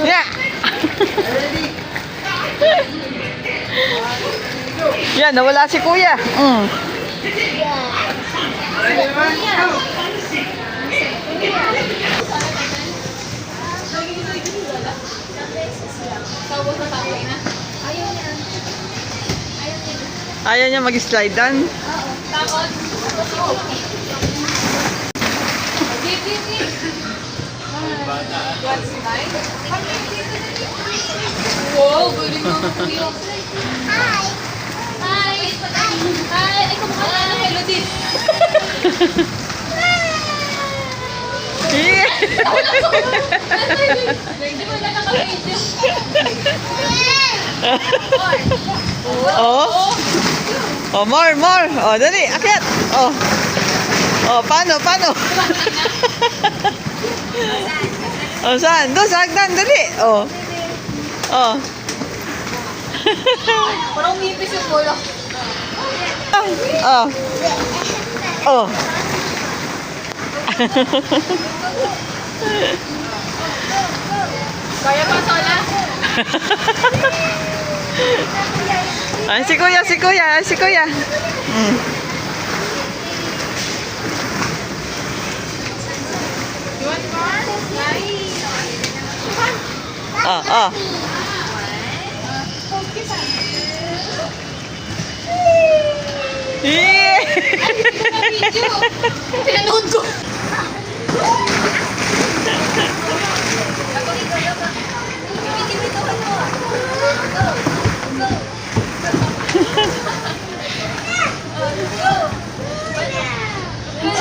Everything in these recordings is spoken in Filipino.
Yeah. Yan, nawala si Kuya. Ayaw niya mag-slide down. Wow, galing mo kuya. Hi! Hi! Hi! Ay, kumukha na ng melody. Hindi mo na naka-video. Oh. Oh, more. Oh, dali, akyat. Oh. Oh, paano? Oh, saan? Doon, sa hagdan, dali. Oh. Oh. Parang umipis yung polo. Oh. Oh. Kaya pa, Sola? Ay, si Kuya. You want more? Nice. Oh. Yeah. Pinanood ko.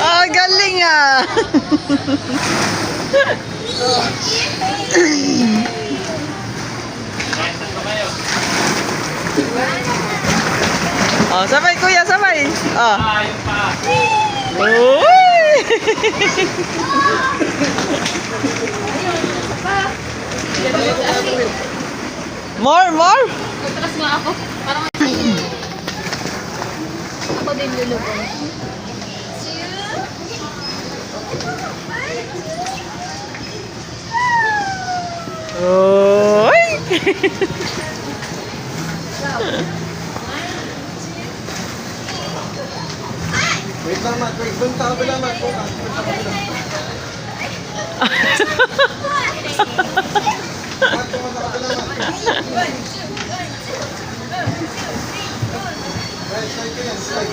Oh, galing ah. Oh, sabay Kuya. Oh. Uy! More. Magtakas nga ako. Parang ako din lulubog. Uy! Wait lang, Mat. Wait, doon sa kabila, Mat. Doon sa kabila. Mat, doon sa kabila, Mat. Right, slide ka yan. Slide.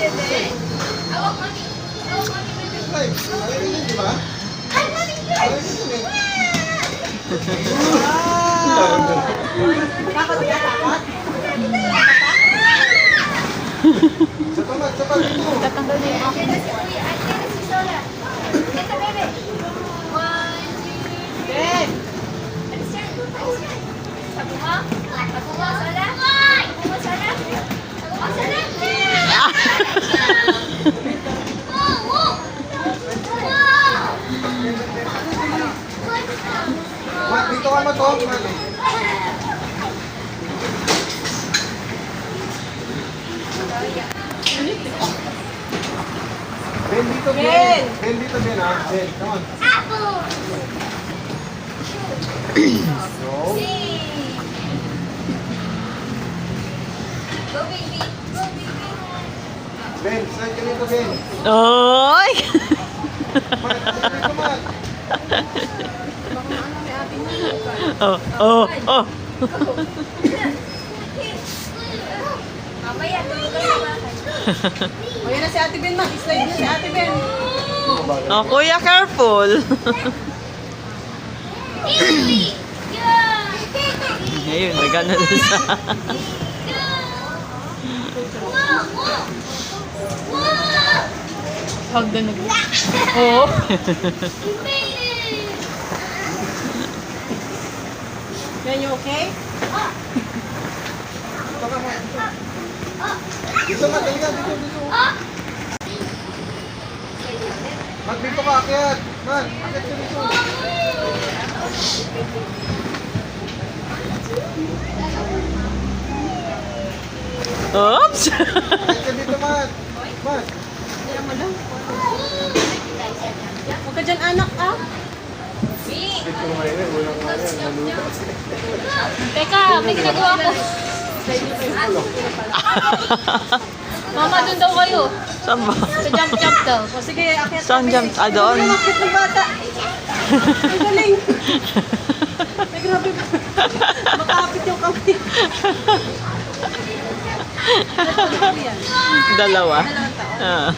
Slide. Slide yun, di ba? Slide yun eh. Sapat dito. Tatanggal na yung ako. Mat, dito ka, Mat. Oh, Mat. Ben, dito, Ben. Ben, dito, Ben, ha? Ben, come on. Go. Ben, slide ka dito, Ben. Oy! Mat, dito, Mat. Oh. Mamaya, tulog ka na. O, yan na si Ate Ben, mag-slide na si Ate Ben. Oh, Kuya, careful. Ngayon, nagana na sa... Hagdan na. Oo. Yan, you okay? Dito ka, Mat. Dito, Mat. Halika, dito. Mat, dito ka, akyat. Mat, akyat ka dito. Oops! Akyat ka dito, Mat. Mat. Huwag ka dyan, anak, ah. Dito ngayon, walang kaya. Maluto. Teka, may ginagawa ko. Mama, doon daw kayo. Saan ba? Sa jump daw. O sige, akit. Saan jump? Ah, doon? Akit ng bata. Ang galing. Ay, grabe. Makapit yung kami. Dalawa. Ah.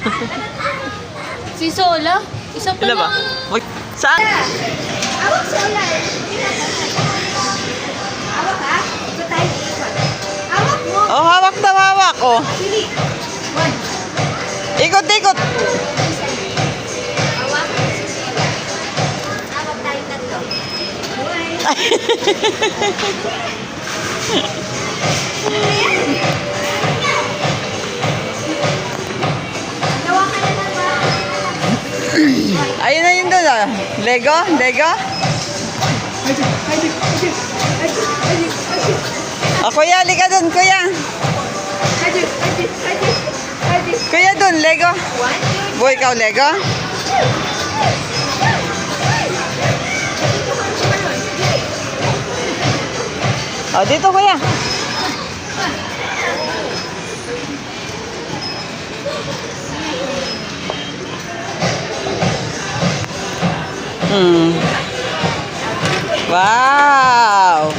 Si Sola? Isa pa Ilan ba? lang. Wait, saan? Awak sa ulan. Awak ha? Ito tayo iikot. Awak mo. Oh, hawak daw, hawak. Oh. Sili. One. Ikot, ikot. Awak. Awak tayo tatlo. One. Nawa ka na lang ba? Ayun na yun doon. Ah. Lego? Lego? Oh, kuya, halika doon, kuya. Kuya doon, Lego. Boy, ikaw, Lego? Oh, dito, kuya. Hmm. Wow!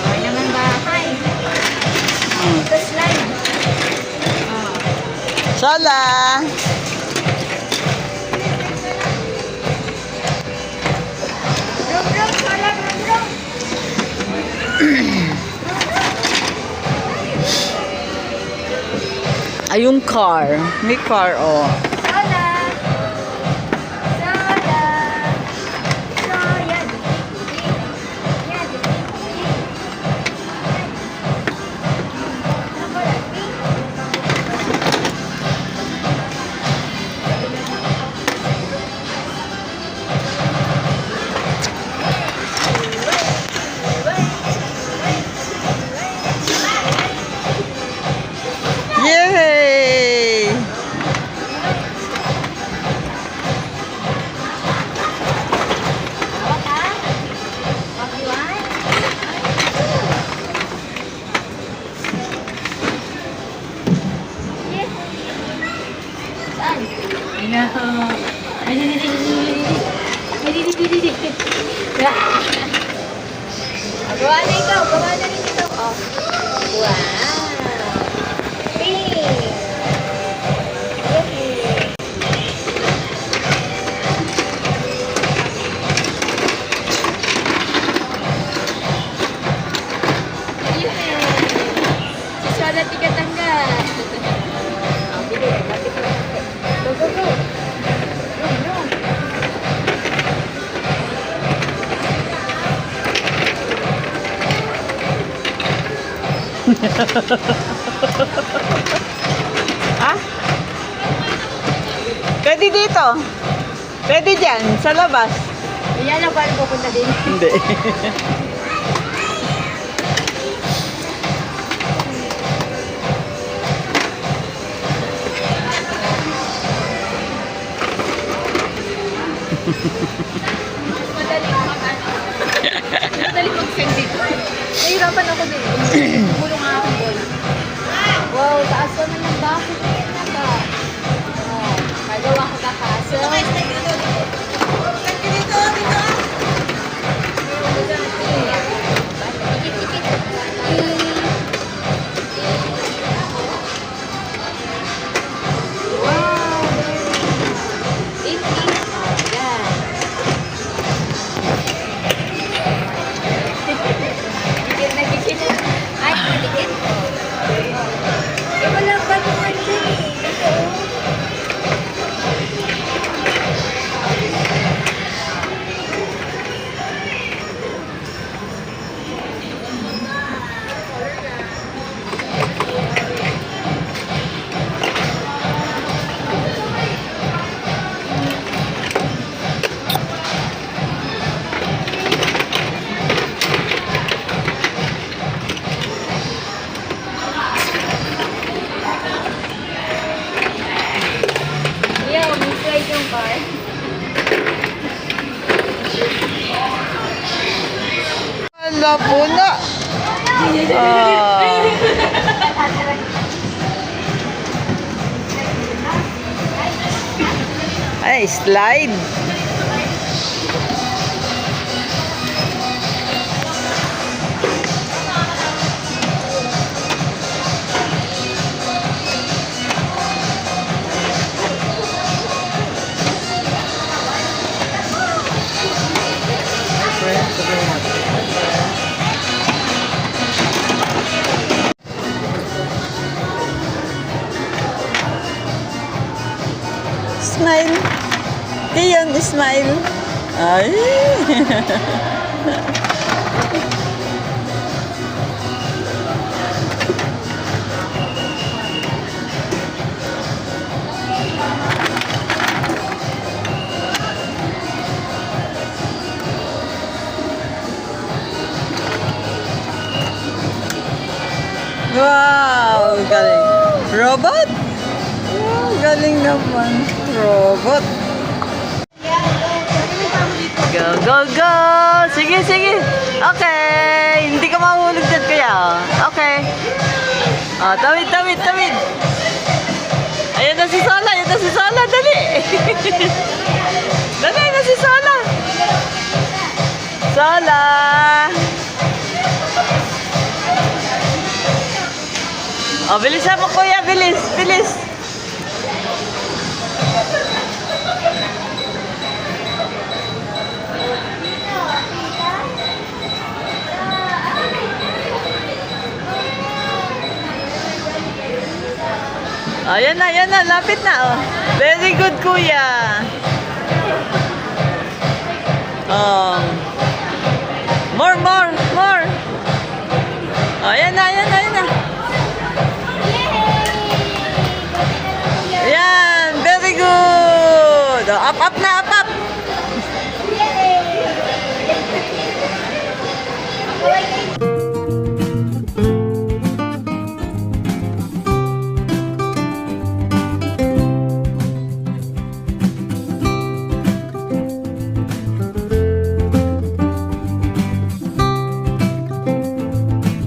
Ay naman bahay. Ito slime. Sala! Rum, rum, sola, rum, rum. Ay, yung car. May car, oh. Sola. Sola. Soya. Yan. Yay! Awak ha? Awak Iwan. Yes. Saan? Gawa na ikaw. Gawa na rin ito. Oh. Wow. Pink. Yay. Si Sola tiga tangga. Go, go, go. Rum, rum. Ah? Pwede dito. Pwede dyan, sa labas. Ayan ang paano pupunta din. Hindi. Madali mag-send dito. Nahihirapan ako din. Gulong nga akong bola. Wow, taas naman ng bakit. Oh, magawa ko takas. Ay, dikit. Eh, wala pa naman dyan eh. Ito. napuna. Ah. Ay, slide. Smile. Diyan, smile. Ay. Wow, galing. Robot? Wow, galing naman. Robot. Go, go, go! Sige, sige. Okay. Hindi ka mahulog dyan kaya. Okay. Ah, tawid, tawid, tawid. Ayan na si Sola. Ayan na si Sola. Dali. Dali na si Sola. Sola. Oh, bilisan mo kuya. Bilis, bilis. Oh, yan na, lapit na. Oh. Very good, kuya. Oh. More, more, more. Oh, yan na, yan